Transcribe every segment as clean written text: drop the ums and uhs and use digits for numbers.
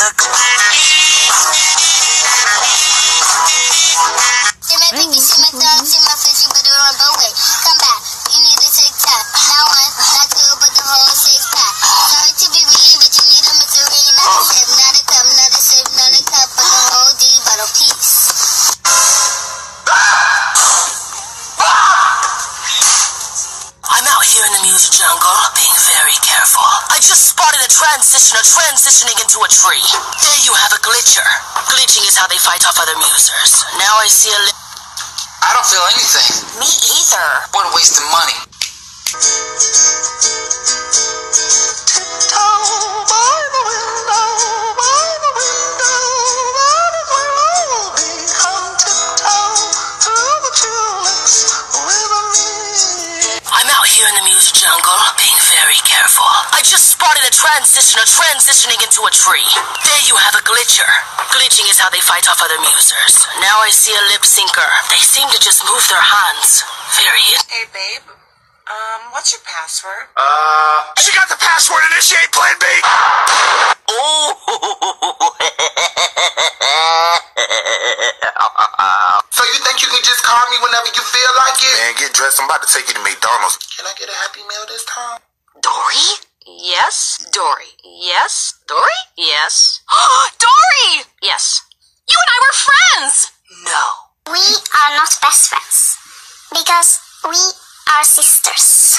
the See my pinky, see my thumb, see my face, you better run, but wait, come back. You need to take time. Not one, not two, but the whole 6-pack. Sorry to be mean, but you need a mystery. Not a sip, not a cup, not a sip, not a cup, but the whole D bottle piece. I'm out here in the music jungle, being very careful. I just spotted a transitioner transitioning into a tree. There you have a glitcher. Glitching is how they fight off other musers. Now I see a I don't feel anything. Me either. What a waste of money. I'm out here in the music jungle, being very careful. I just spotted a transitioner transitioning into a tree. There you have a glitcher. Glitching is how they fight off other musers. Now I see a lip syncer. They seem to just move their hands. Very. Hey, babe. What's your password? She got the password. Initiate Plan B. Oh. So you think you can just call me whenever you feel like it? Man, get dressed. I'm about to take you to McDonald's. Can I get a Happy Meal this time? Dory? Yes. Dory. Yes. Dory? Yes. Dory! Yes. You and I were friends! No. We are not best friends. Because we are sisters.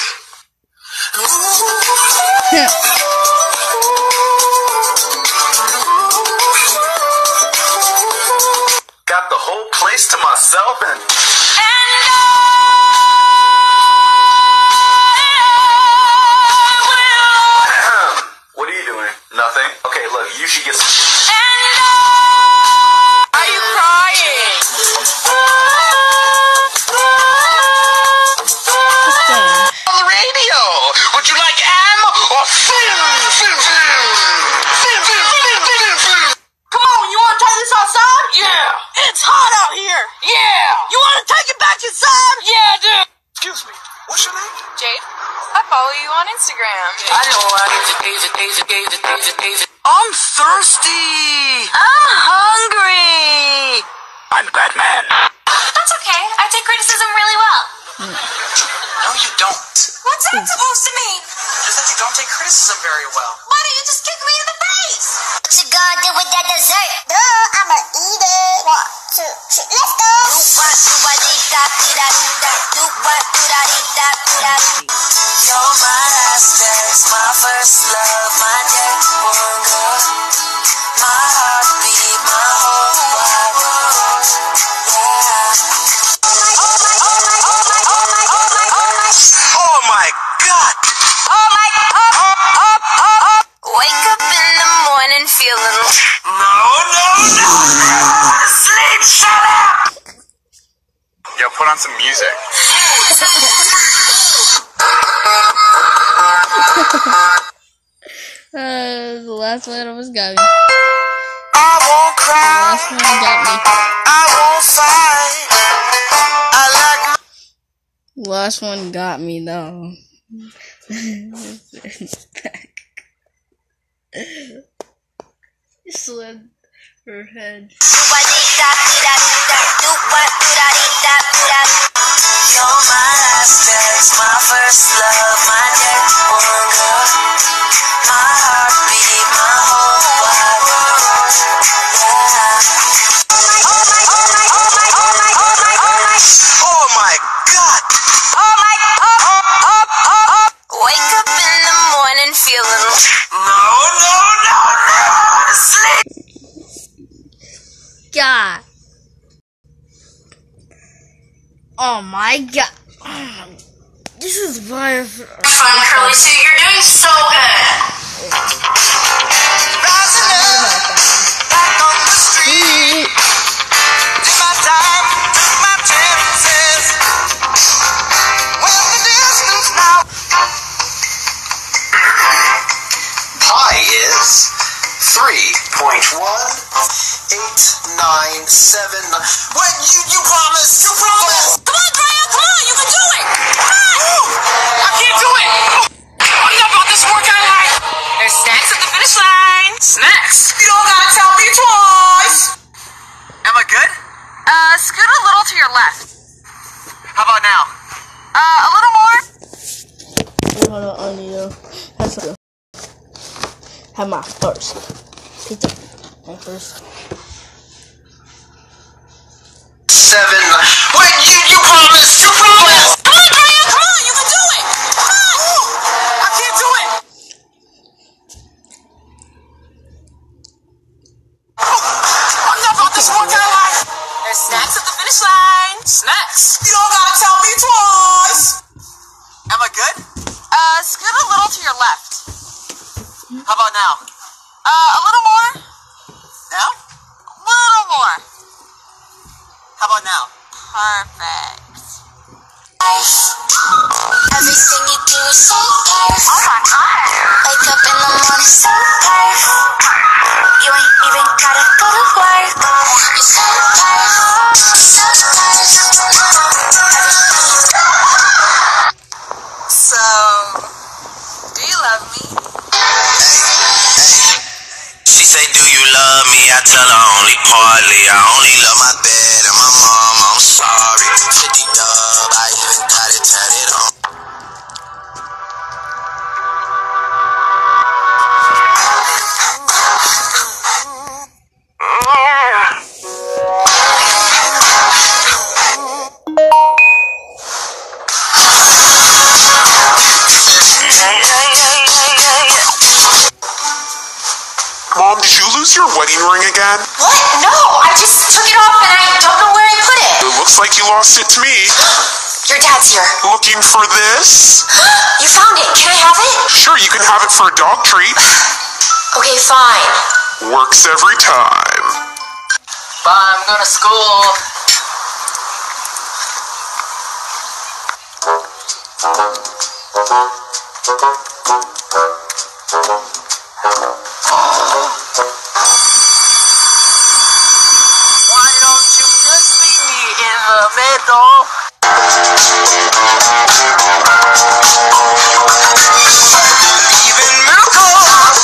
Got the whole place to myself and... What are you doing? Nothing? Okay, look, you should get some... Are you crying? On the radio! Would you like am or fin? Come on, you wanna take this outside? Yeah! It's hot out here! Yeah! You wanna take it back inside? Yeah, dude! Excuse me, what's your name? Jade, I follow you on Instagram. I know. I'm thirsty. I'm hungry. I'm Batman. That's okay. I take criticism really well. No, you don't. What's that supposed to mean? Just that you don't take criticism very well. Why don't you just kick me in the face? What you gonna do with that dessert? Duh, I'ma eat it. 1, 2, 3, let's go. You're my last days, my first love, my day one girl, my heartbeat, my whole wide world. Yeah. Oh my God! Wake up in the morning feeling... No! Sleep, shut up! Yo, put on some music. The last one almost got me. I won't cry. The last one got me. I won't fight. I like The last one got me though. Slid her head. You're my last days, my first love, my day one girl, my heartbeat, my whole wide world. Yeah. Oh my God! Wake up in the morning feeling... No! Sleep! God. Oh my God. This is fire. Fun, Curly Sue, you're doing so good. Rising up, back on the street. Did my time, took my chances. Went the distance now. Pi is 3.1897. What you promised? You promised. Come on, Graham, come on, you can do it. Come on. I can't do it. I'm not about this workout life. There's snacks at the finish line. Snacks. Snacks. You don't gotta tell me twice. Am I good? Scoot a little to your left. How about now? A little more. Hold on, I need to have my first pizza. My first. 7. Wait, you promised! You promised! Come on, Graham! Come on, you can do it! Come on! I can't do it! I'm not about this one kind of life! There's snacks at the finish line. Snacks? You don't gotta tell me twice! Am I good? Scoot a little to your left. How about now? A little more. Now? A little more. How about now? Perfect. Everything you do is so perfect. Oh my god. Wake up in the morning so perfect. You ain't even gotta go to work. You're so perfect. So perfect. So, do you love me? She say, do you love me? I tell her only partly. I only love my bed and my mom. I'm sorry. 50 dub, I even got it tatted on. Mom, did you lose your wedding ring again? What? No, I just took it off and I don't know where I put it. It looks like you lost it to me. Your dad's here. Looking for this? You found it. Can I have it? Sure, you can have it for a dog treat. Okay, fine. Works every time. Bye, I'm going to school. Why don't you just meet me in the middle? Believe in miracles.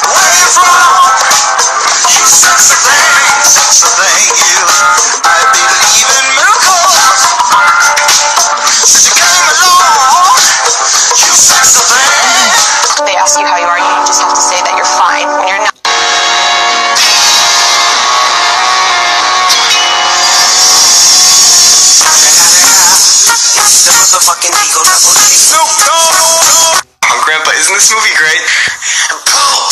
Where you from? You sexy thing, you. I believe in miracles. Since you came along, you sexy thing. They ask you how you are, you just have to say that you're fine when you're not. It's the motherfucking Eagle Double G Snoop Dogg. Grandpa, isn't this movie great? Poop!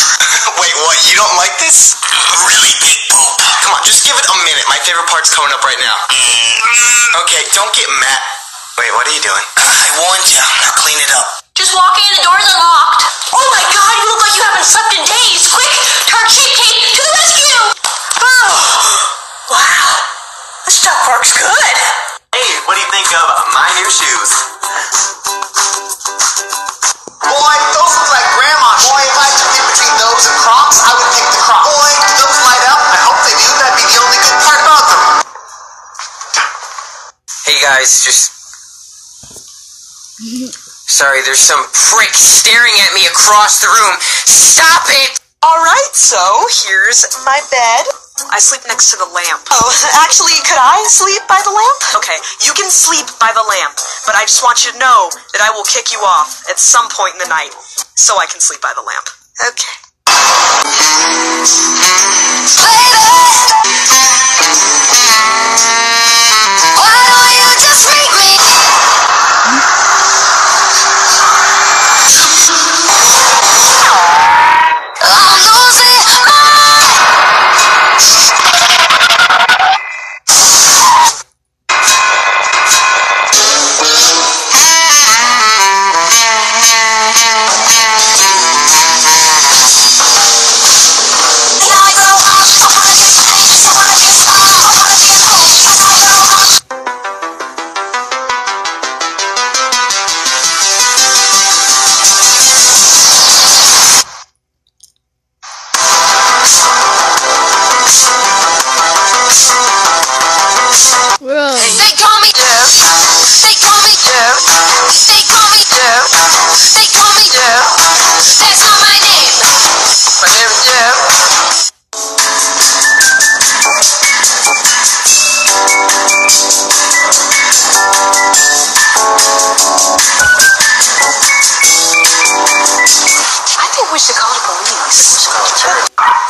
Wait, what? You don't like this? Really big poop. Come on, just give it a minute. My favorite part's coming up right now. Okay, don't get mad. Wait, what are you doing? I warned you. Now clean it up. Just walk in, the door's unlocked. Oh my god, you look like you haven't slept in days. Quick, turn Cheap Kate to the rescue! Oh, wow. This stuff works good. Hey, what do you think of my new shoes? Boy, those look like grandma's. Boy, if I had to pick between those and Crocs, I would pick the Crocs. Boy, do those light up? I hope they do. That'd be the only good part about them. Hey guys, just... Sorry, there's some prick staring at me across the room. Stop it! Alright, so here's my bed. I sleep next to the lamp. Oh, actually, could I sleep by the lamp? Okay, you can sleep by the lamp, but I just want you to know that I will kick you off at some point in the night, so I can sleep by the lamp. Okay. Why don't you just meet me? I'm losing my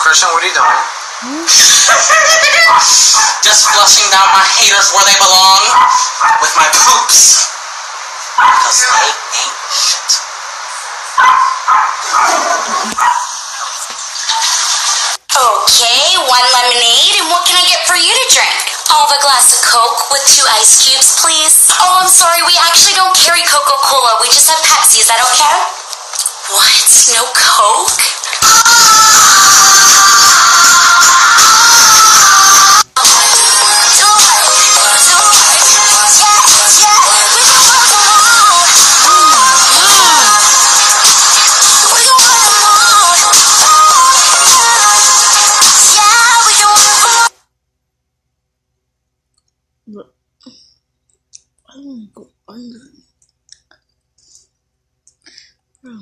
Christian, what are you doing? Just flushing down my haters where they belong with my poops. Because they ain't shit. Okay, 1 lemonade, and what can I get for you to drink? I'll have a glass of Coke with 2 ice cubes, please. Oh, I'm sorry, we actually don't carry Coca-Cola. We just have Pepsi. Is that okay? What? No Coke? Go under. Bro.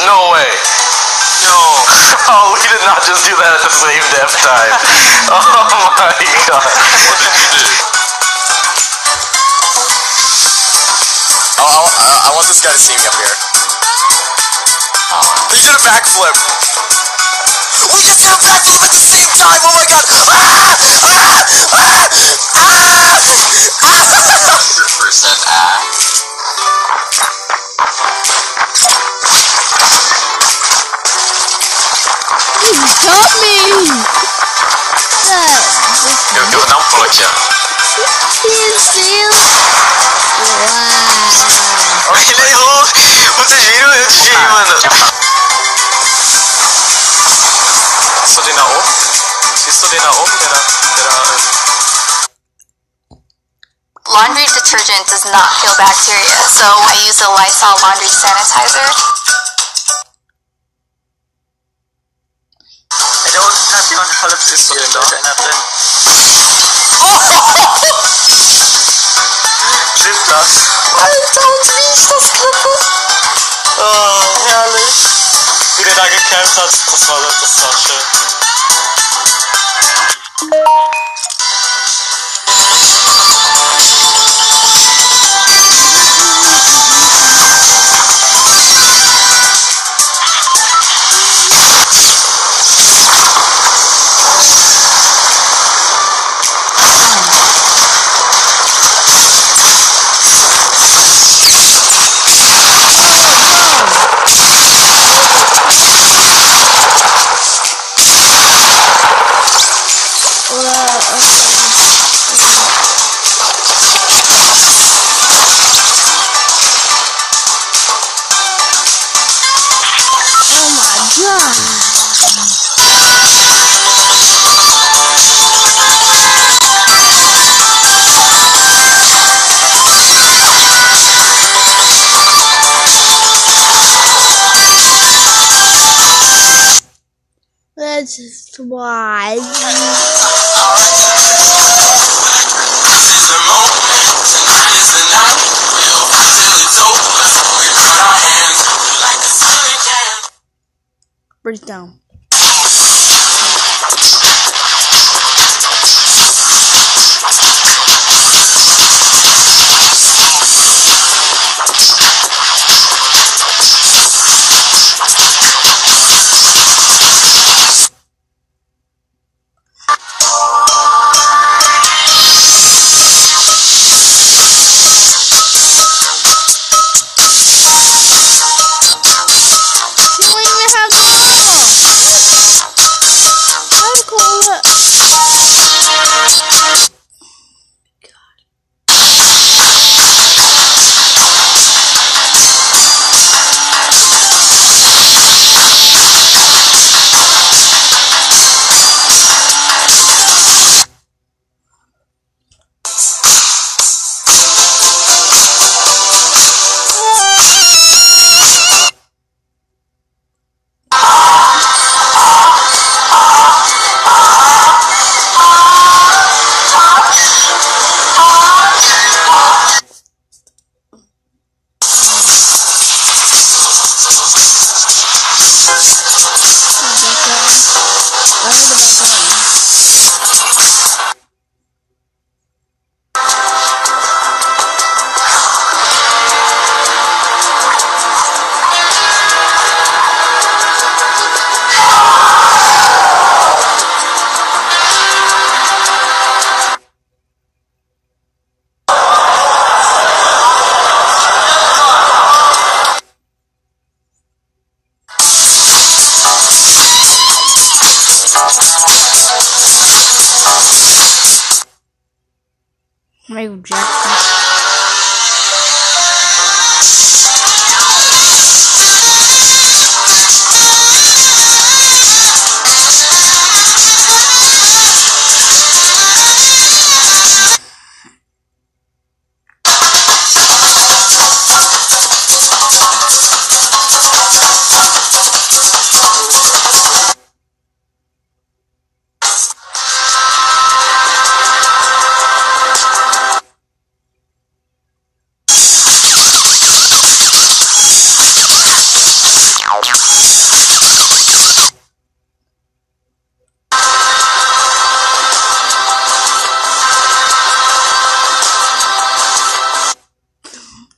No way. No. Oh, we did not just do that at the same death time. Oh my god. I want this guy to see me up here. He did a backflip. We just did a backflip at the same time. Oh my god. 100% Help me! Eu não pode. Ele errou! Vocês viram? Eu tirei, mano. Estudei na OM? Estudei na OM, Laundry detergent does not kill bacteria, so I use a Lysol laundry sanitizer. I don't have 100% detergent drin. Tschüss, das. Alter, und wie ich das klicke. Oh, herrlich. Wie der da gekämpft hat, das war schön. Let's try. Break down. Michael Jackson.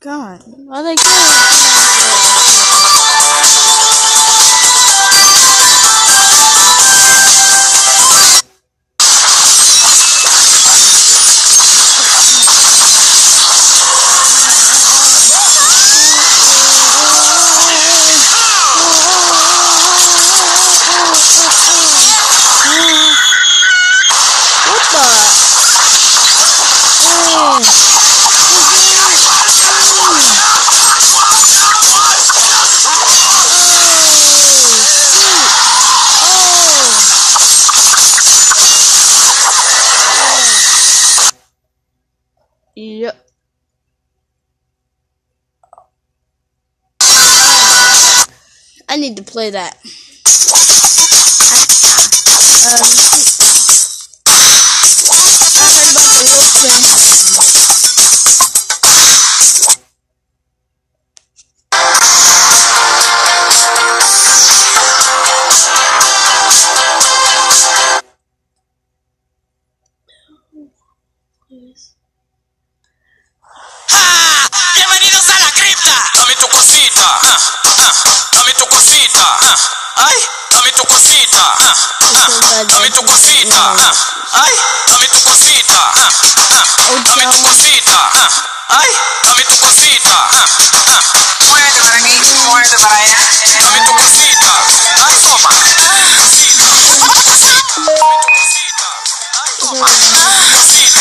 God, are they good? Yep. I need to play that. I heard about the Wilson. Bienvenidos a la cripta. Dame tu cosita. Dame tu cosita. Ay, dame tu cosita. Dame tu cosita. Ay, dame tu cosita. Dame tu cosita. Ay, dame tu cosita. Dame tu cosita. Ay, toma. toma. Cosita.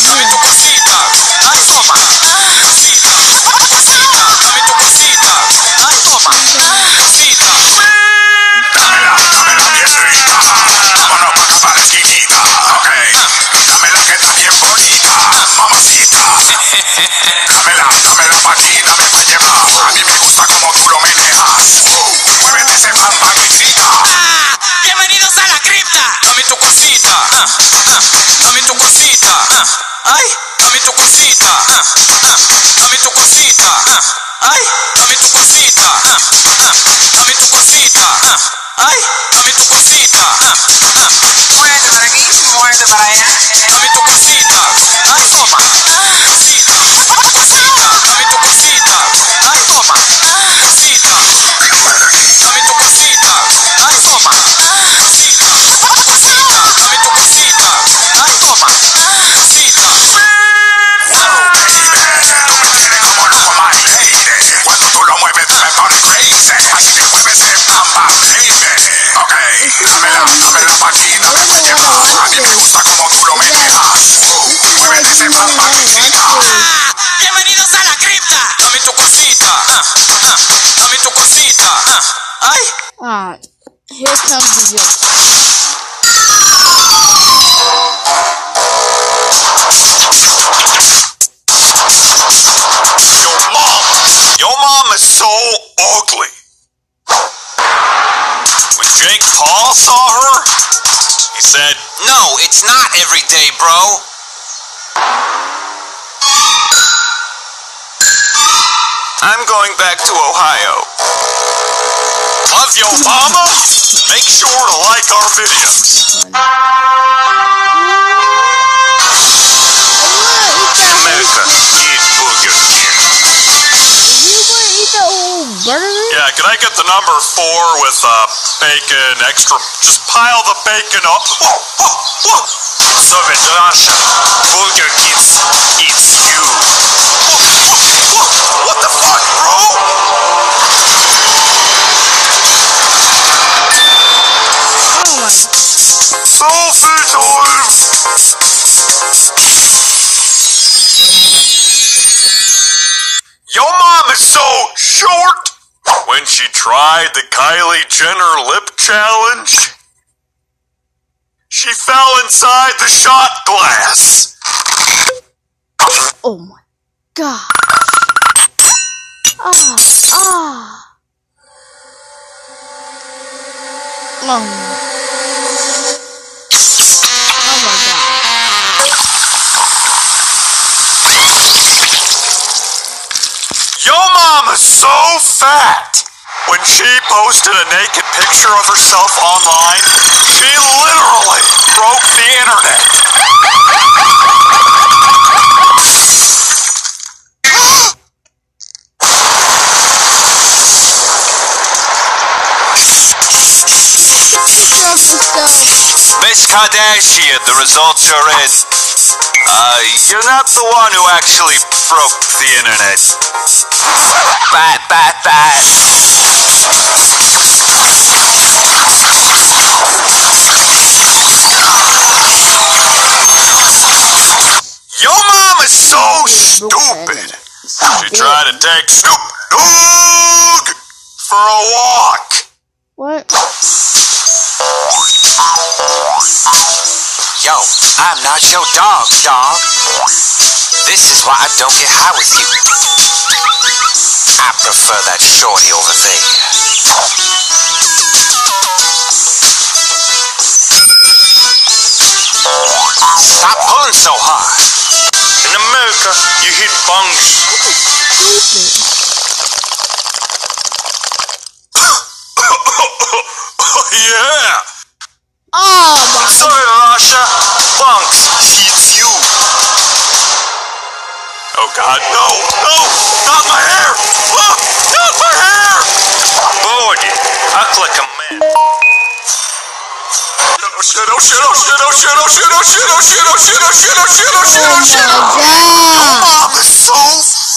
Dame tu cosita. Ay, toma. Cosita. Cosita. Dame tu cosita. Ay, toma. Cosita. Dámela bien rica. Vámonos pa' acá para la esquinita. Ok. Dámela que está bien bonita. Mamacita. Dámela pa' aquí, dame pa' allá. A mí me gusta como tú lo meneas. Muévete ese pan, pancita. Bienvenidos a la cripta. Dame tu cosita. Dame tu cosita. Ay, dame tu cosita. Dame tu cosita. Ay, dame tu cosita. Dame tu cosita. Ay, dame tu cosita. Muévete para aquí, muévete para allá. Dame tu cosita. Ay, toma. Cosita. Cosita. Dame tu cosita. Ay, toma. Cosita. Dame tu cosita. Ay, toma. Cosita. Cosita. Dame tu cosita. Ay, toma. Cosita. Como loco, my lady. Cuando tú lo mueves, tú me pones crazy. Así que mueve ese pan, baby. Ok, dámela pa' aquí, dame pa' allá. A mí me gusta como tú lo meneas. Muévete ese pan, pancita. Bienvenidos a la cripta. Dame tu cosita. Dame tu cosita. Ay. Ah, here comes the joke. Your mom is so ugly. When Jake Paul saw her, he said, No, it's not every day, bro. I'm going back to Ohio. Love your mama? Make sure to like our videos. America, eat Burger King. You want to eat the old burger? Yeah, can I get the number 4 with bacon extra? Just pile the bacon up. So Russia, Burger King eats you. What the fuck, bro? Oh my. Selfie time! Your mom is so short! When she tried the Kylie Jenner lip challenge, she fell inside the shot glass. Oh my gosh. Ah. Oh my. Oh my god. Your mom is so fat! When she posted a naked picture of herself online, she literally broke the internet. Miss Kardashian, the results are in. You're not the one who actually broke the internet. Bat. Your mom is so stupid. She tried to take Snoop Dogg for a walk. What? Yo, I'm not your dog. This is why I don't get high with you. I prefer that shorty over there. Stop pulling so hard. In America, you hit bungs. Yeah. Oh my. Sorry, Russia. Bunks hits you. Oh God, no, not my hair. Not my hair. Lordy, act like a man. Oh shit. Your mom is so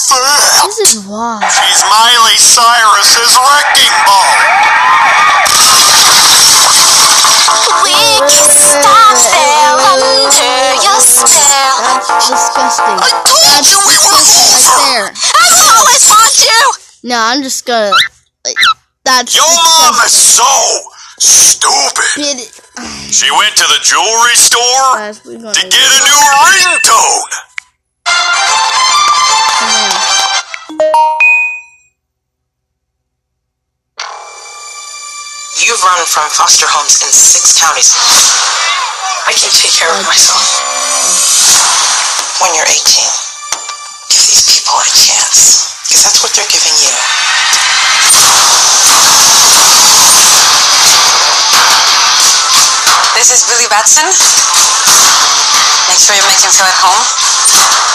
fat. This is why. She's Miley Cyrus's wrecking ball. We can stop them. No, I'm just gonna. Like, that's. Your mom is so stupid. She went to the jewelry store to get a new ringtone. You've run from foster homes in 6 counties. I can take care of myself. When you're 18, give these people a chance, because that's what they're giving you. This is Billy Batson. Make sure you make him feel at home.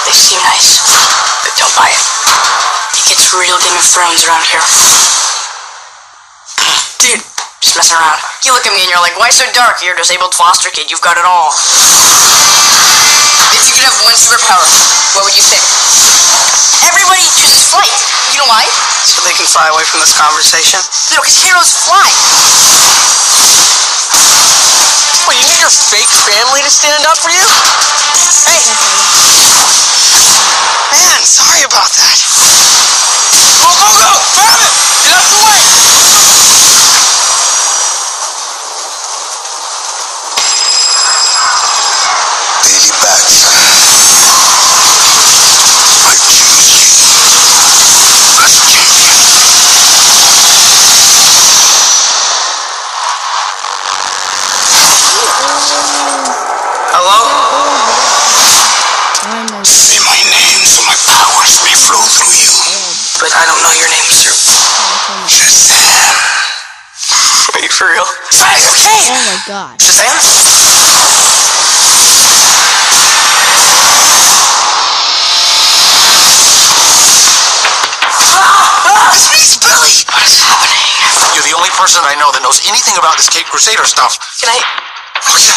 They seem nice, but don't buy it. It gets real Game of Thrones around here. Dude, just messing around. You look at me and you're like, why so dark? You're a disabled foster kid, you've got it all. If you could have one superpower, what would you say? Everybody chooses flight. You know why? So they can fly away from this conversation? No, because heroes fly. Well, you need your fake family to stand up for you? Hey! Man, sorry about that. Go, go, go! Grab it! Get out the way! Billy Batson. I choose you as king. Hello? Say my name so my powers may flow through you. But I don't know your name, sir. Shazam. Are you for real? Oh my god. Shazam? It's me, Billy! What is happening? You're the only person I know that knows anything about this Cape Crusader stuff. Can I... Oh, yeah.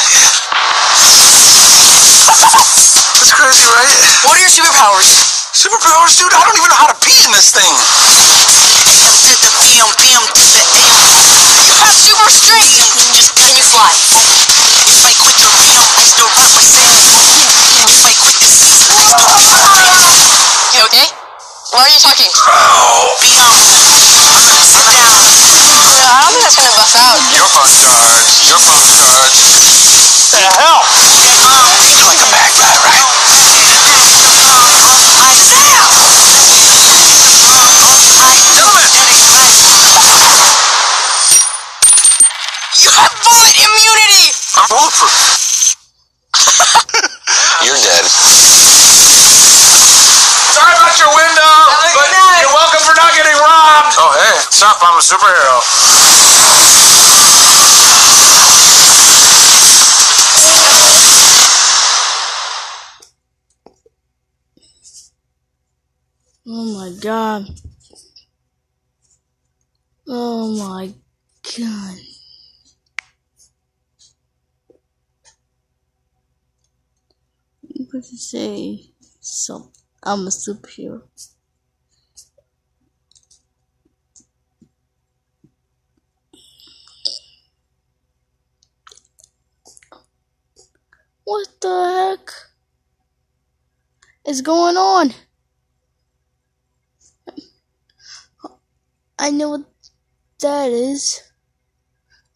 That's crazy, right? What are your superpowers? Superpowers, dude? I don't even know how to pee in this thing. M to the PM, PM to the AM. You have super strength. Can you fly? Just like with the real Mr. Represent. Just like with the Mr. You okay? Why are you talking? Oh, sit down. I don't think that's gonna buff out. You're both charged. You're both charged. The hell? You're like a bad guy, right? You have bullet immunity! I'm bulletproof. You're dead. Sorry about your window, but you're welcome for not getting robbed. Oh, hey. What's up? I'm a superhero. Oh my god. Oh my god. I'm going to say so. I'm a superhero. What the heck is going on? I know what that is.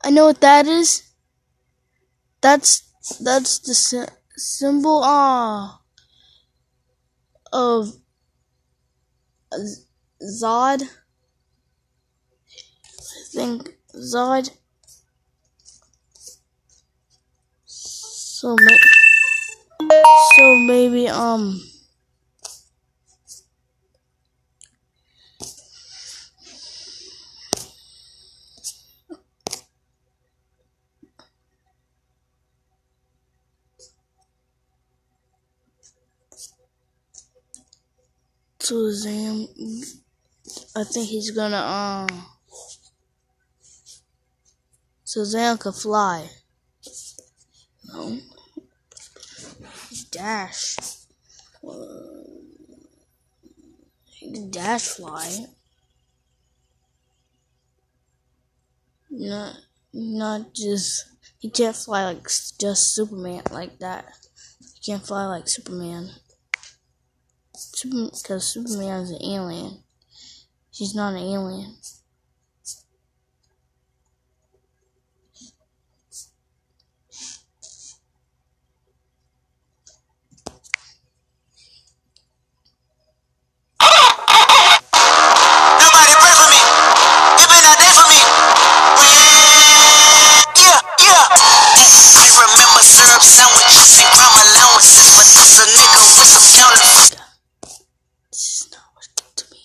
I know what that is. That's the symbol of Zod. I think Zod. So maybe Shazam. I think he's gonna Shazam can fly. No. Dash. He can dash fly. Not just. He can't fly like just Superman like that. He can't fly like Superman. Because Superman is an alien. She's not an alien. Nobody pray for me. It been a day for me. Yeah, yeah. I remember syrup sandwiches and crime allowances, but this a nigga with some counterfeit. This is not what's good to me.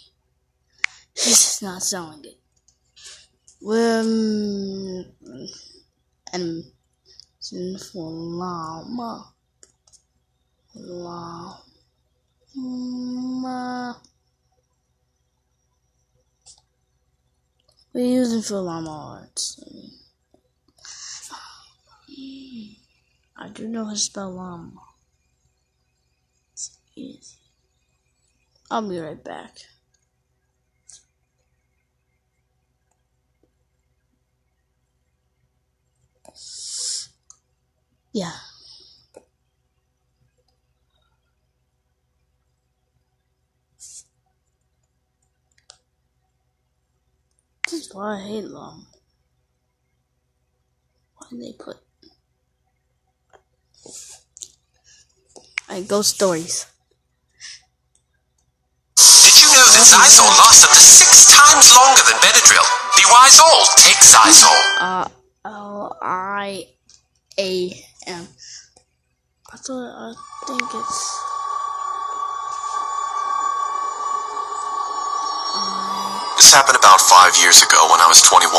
This is not sounding good. And for llama. We're using for llama arts. I do know how to spell llama. It's easy. I'll be right back. Yeah. This is why I hate llama. Why did they put... Alright, ghost stories. Did you know that Zysol lasts up to 6 times longer than Benadryl? Be wise all, take Zysol. L-I-A-M. I think it's... This happened about 5 years ago when I was 21.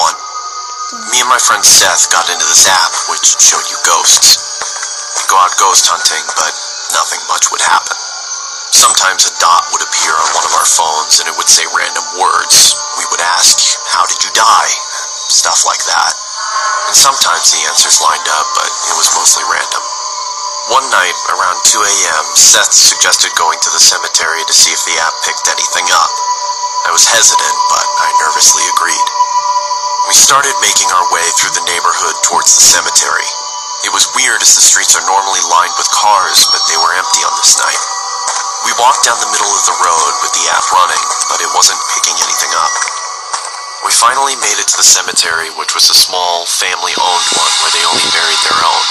Me and my friend Seth got into this app, which showed you ghosts. We'd go out ghost hunting, but nothing much would happen. Sometimes a dot would appear on one of our phones and it would say random words. We would ask, how did you die? Stuff like that. And sometimes the answers lined up, but it was mostly random. One night, around 2 a.m., Seth suggested going to the cemetery to see if the app picked anything up. I was hesitant, but I nervously agreed. We started making our way through the neighborhood towards the cemetery. It was weird as the streets are normally lined with cars, but they were empty on this night. We walked down the middle of the road with the app running, but it wasn't picking anything up. We finally made it to the cemetery, which was a small, family-owned one where they only buried their own.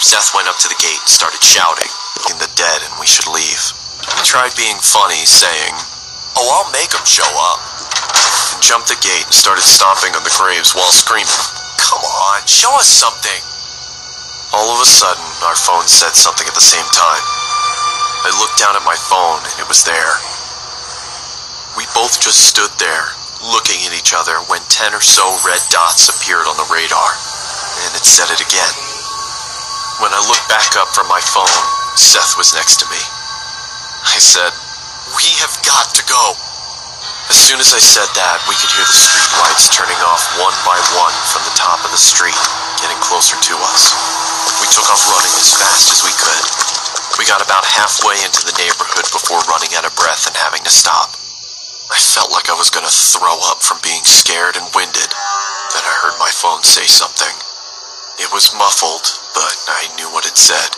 Seth went up to the gate and started shouting, "In the dead, and we should leave." He tried being funny, saying, "Oh, I'll make them show up," and jumped the gate and started stomping on the graves while screaming, "Come on, show us something." All of a sudden, our phones said something at the same time. I looked down at my phone, and it was there. We both just stood there, looking at each other, when 10 or so red dots appeared on the radar, and it said it again. When I looked back up from my phone, Seth was next to me. I said, "We have got to go." As soon as I said that, we could hear the street lights turning off one by one from the top of the street, getting closer to us. We took off running as fast as we could. We got about halfway into the neighborhood before running out of breath and having to stop. I felt like I was going to throw up from being scared and winded. Then I heard my phone say something. It was muffled, but I knew what it said.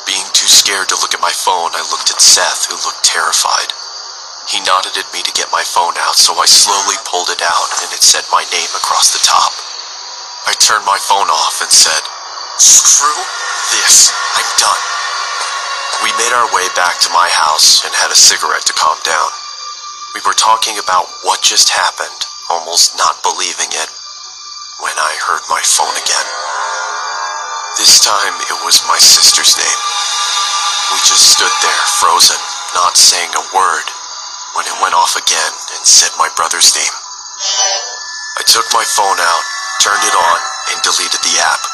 Being too scared to look at my phone, I looked at Seth, who looked terrified. He nodded at me to get my phone out, so I slowly pulled it out, and it said my name across the top. I turned my phone off and said, "Screw this, I'm done." We made our way back to my house and had a cigarette to calm down. We were talking about what just happened, almost not believing it, when I heard my phone again. This time, it was my sister's name. We just stood there, frozen, not saying a word, when it went off again and said my brother's name. I took my phone out, turned it on, and deleted the app.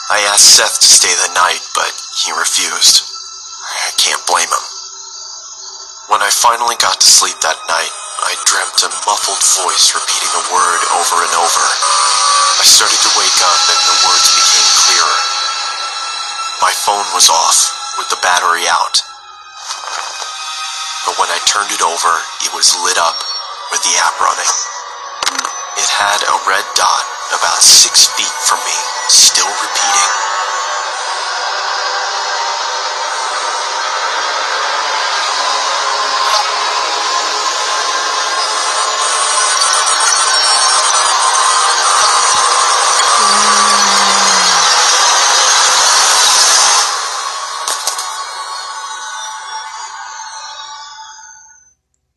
I asked Seth to stay the night, but he refused. I can't blame him. When I finally got to sleep that night, I dreamt a muffled voice repeating a word over and over. I started to wake up and the words became clearer. My phone was off, with the battery out. But when I turned it over, it was lit up with the app running. It had a red dot about 6 feet from me, still repeating.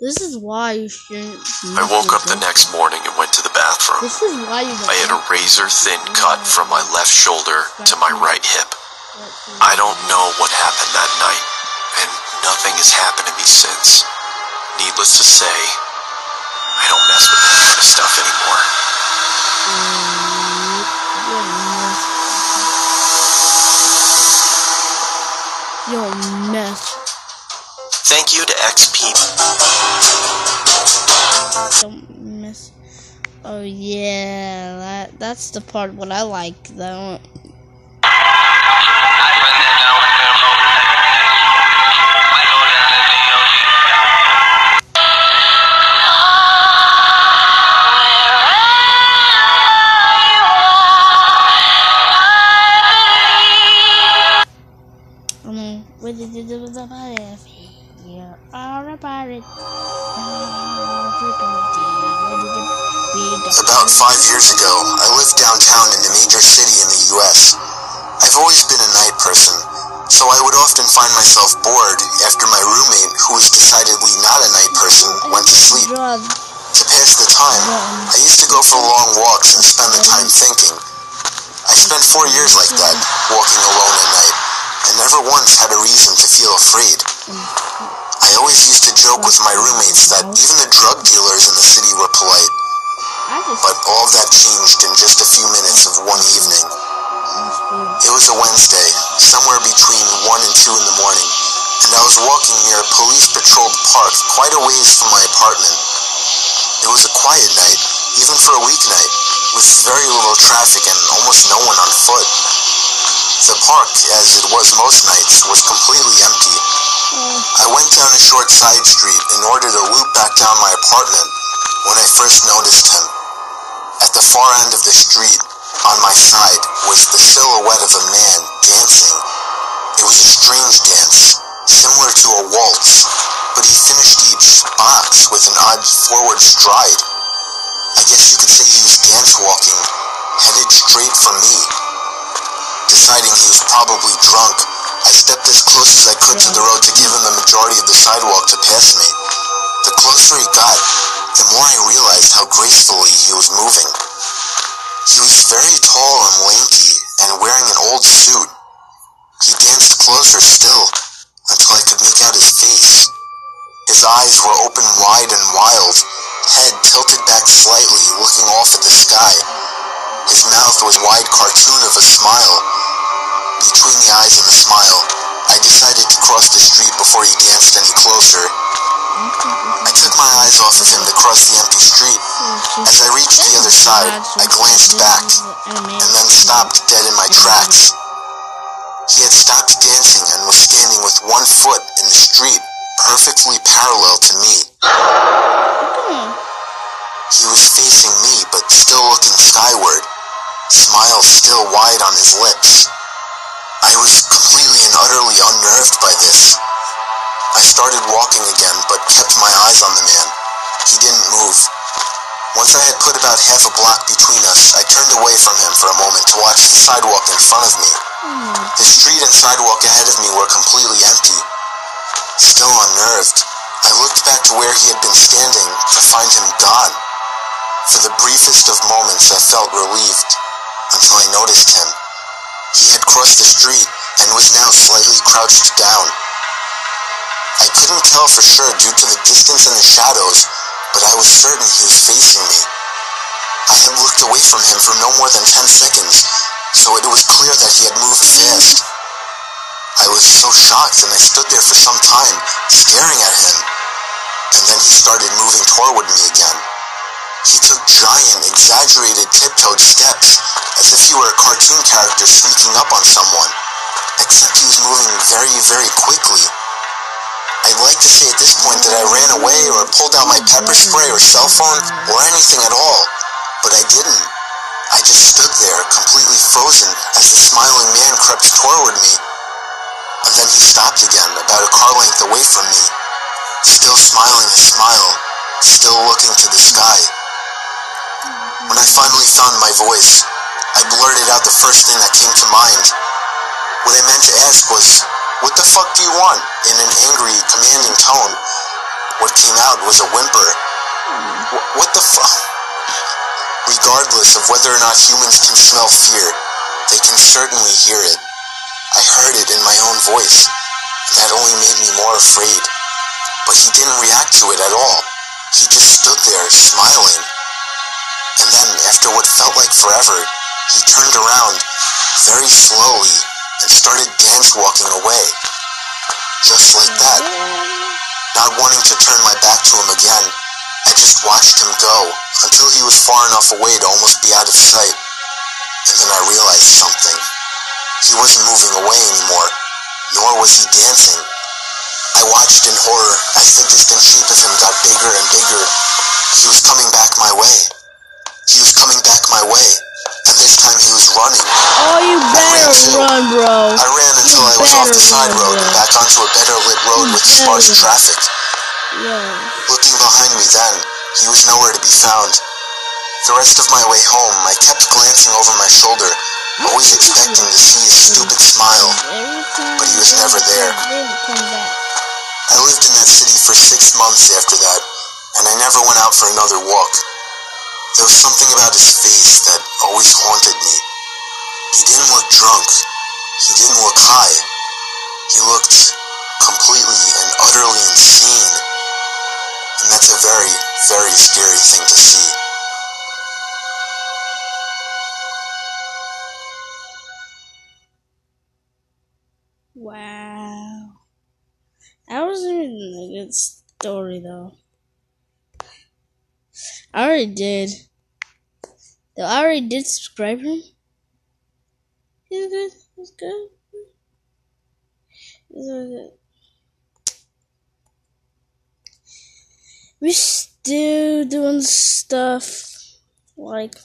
This is why you shouldn't. I woke up the next morning and went to the bathroom. This is why you. I had a razor-thin cut from my left shoulder to my right hip. I don't know what happened that night, and nothing has happened to me since. Needless to say, I don't mess with that kind of stuff anymore. You're a mess. Thank you to XP. Don't miss. Oh yeah, that's the part what I like though. About 5 years ago, I lived downtown in a major city in the US. I've always been a night person, so I would often find myself bored after my roommate, who was decidedly not a night person, went to sleep. To pass the time, I used to go for long walks and spend the time thinking. I spent 4 years like that, walking alone at night, and never once had a reason to feel afraid. I always used to joke with my roommates that even the drug dealers in the city were polite. But all that changed in just a few minutes of one evening. It was a Wednesday, somewhere between 1 and 2 in the morning, and I was walking near a police-patrolled park quite a ways from my apartment. It was a quiet night, even for a weeknight, with very little traffic and almost no one on foot. The park, as it was most nights, was completely empty. I went down a short side street in order to loop back down my apartment when I first noticed him. At the far end of the street, on my side, was the silhouette of a man dancing. It was a strange dance, similar to a waltz, but he finished each box with an odd forward stride. I guess you could say he was dance walking, headed straight for me. Deciding he was probably drunk, I stepped as close as I could to the road to give him the majority of the sidewalk to pass me. The closer he got, the more I realized how gracefully he was moving. He was very tall and lanky and wearing an old suit. He danced closer still, until I could make out his face. His eyes were open wide and wild, head tilted back slightly, looking off at the sky. His mouth was a wide cartoon of a smile. Between the eyes and the smile, I decided to cross the street before he danced any closer. I took my eyes off of him to cross the empty street. As I reached the other side, I glanced back, and then stopped dead in my tracks. He had stopped dancing and was standing with one foot in the street, perfectly parallel to me. He was facing me, but still looking skyward, smile still wide on his lips. I was completely and utterly unnerved by this. I started walking again, but kept my eyes on the man. He didn't move. Once I had put about half a block between us, I turned away from him for a moment to watch the sidewalk in front of me. The street and sidewalk ahead of me were completely empty. Still unnerved, I looked back to where he had been standing to find him gone. For the briefest of moments, I felt relieved, until I noticed him. He had crossed the street and was now slightly crouched down. I couldn't tell for sure due to the distance and the shadows, but I was certain he was facing me. I had looked away from him for no more than 10 seconds, so it was clear that he had moved fast. I was so shocked, and I stood there for some time, staring at him, and then he started moving toward me again. He took giant, exaggerated tiptoed steps, as if he were a cartoon character sneaking up on someone, except he was moving very, very quickly. I'd like to say at this point that I ran away or pulled out my pepper spray or cell phone or anything at all, but I didn't. I just stood there, completely frozen, as the smiling man crept toward me. And then he stopped again, about a car length away from me, still smiling a smile, still looking to the sky. When I finally found my voice, I blurted out the first thing that came to mind. What I meant to ask was, "What the fuck do you want?" in an angry, commanding tone. What came out was a whimper. What the fuck? Regardless of whether or not humans can smell fear, they can certainly hear it. I heard it in my own voice, and that only made me more afraid. But he didn't react to it at all. He just stood there, smiling. And then, after what felt like forever, he turned around, very slowly, and started dance-walking away. Just like that. Not wanting to turn my back to him again, I just watched him go, until he was far enough away to almost be out of sight. And then I realized something. He wasn't moving away anymore, nor was he dancing. I watched in horror as the distant shape of him got bigger and bigger. He was coming back my way. He was coming back my way, and this time he was running. Oh, you better run, bro. I ran until I was off the side road and back onto a better lit road with sparse traffic. Looking behind me then, he was nowhere to be found. The rest of my way home, I kept glancing over my shoulder, always expecting to see his stupid smile, but he was never there. I lived in that city for 6 months after that, and I never went out for another walk. There was something about his face that always haunted me. He didn't look drunk. He didn't look high. He looked completely and utterly insane. And that's a very, very scary thing to see. Wow. That wasn't even a good story, though. I already did. Though I already did subscribe him. He's good. He's good. He's good. We're still doing stuff like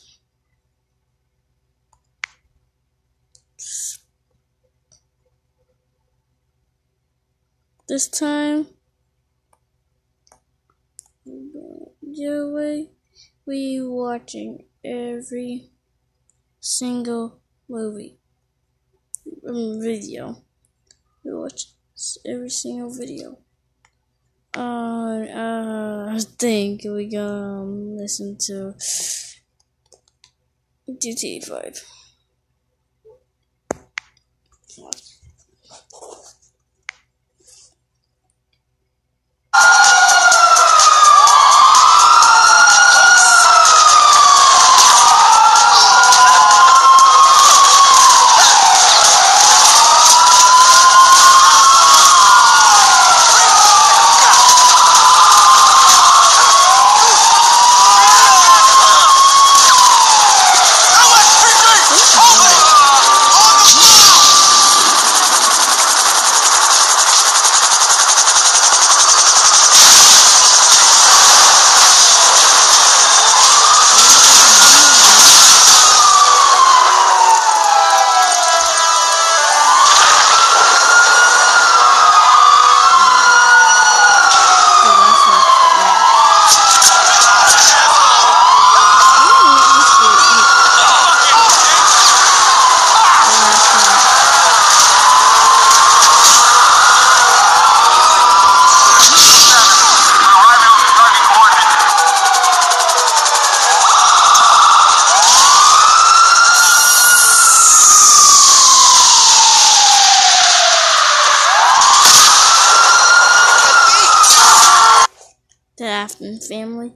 this time. Your way. We watching every single video. We watch every single video. I think we gonna listen to GTA 5. The Afton family.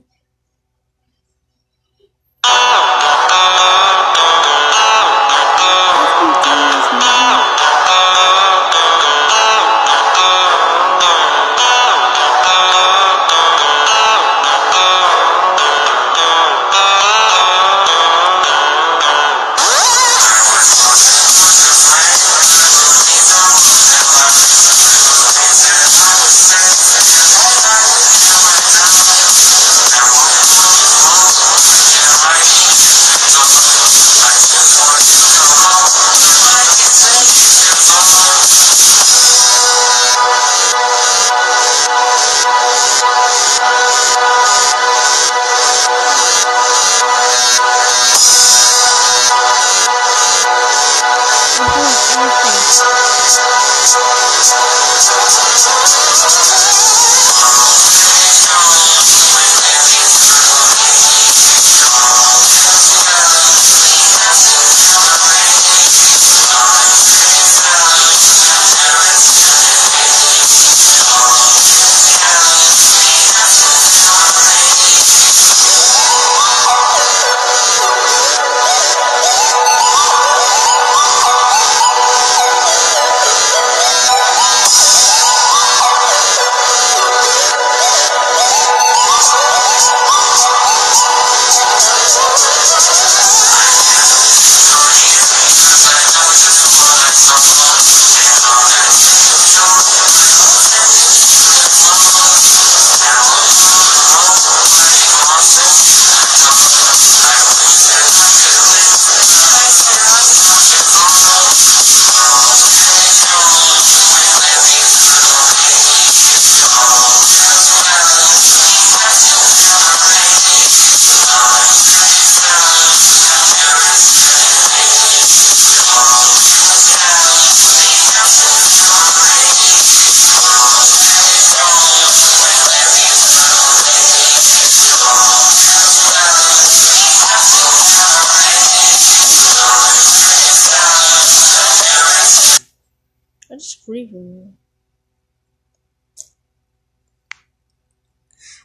away from me.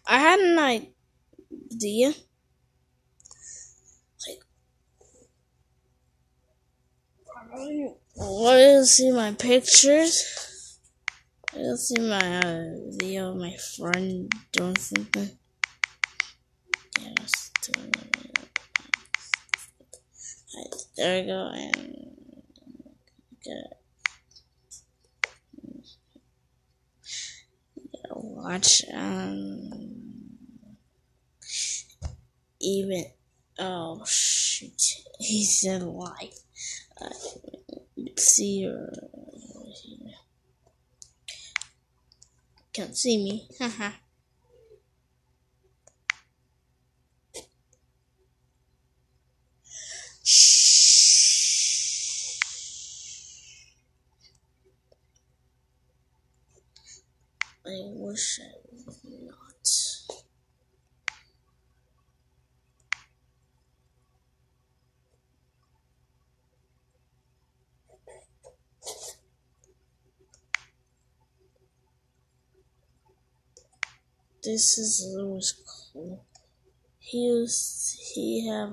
I had an idea. What is see my pictures? You'll see my video of my friend doing something. Yes, there we go, and watch even oh shoot, he said live. See your can't see me. Haha. I wish I would not. This is Louis cool. He have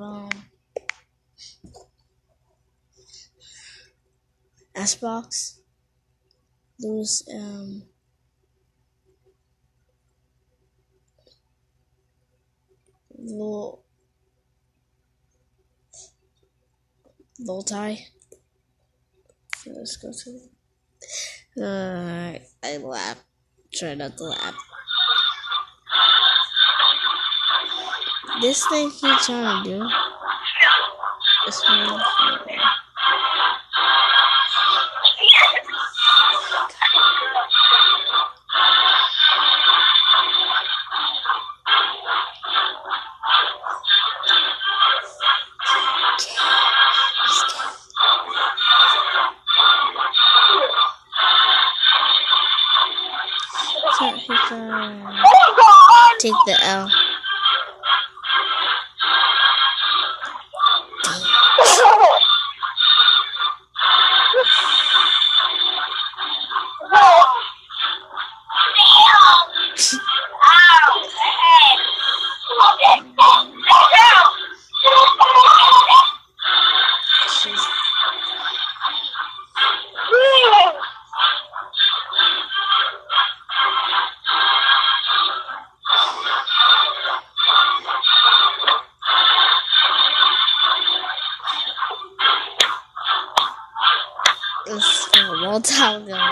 Xbox. Louis Voltai. So let's go to I laugh. Try not to laugh. This thing he's trying to do is take the L. Let's go. Well, time go.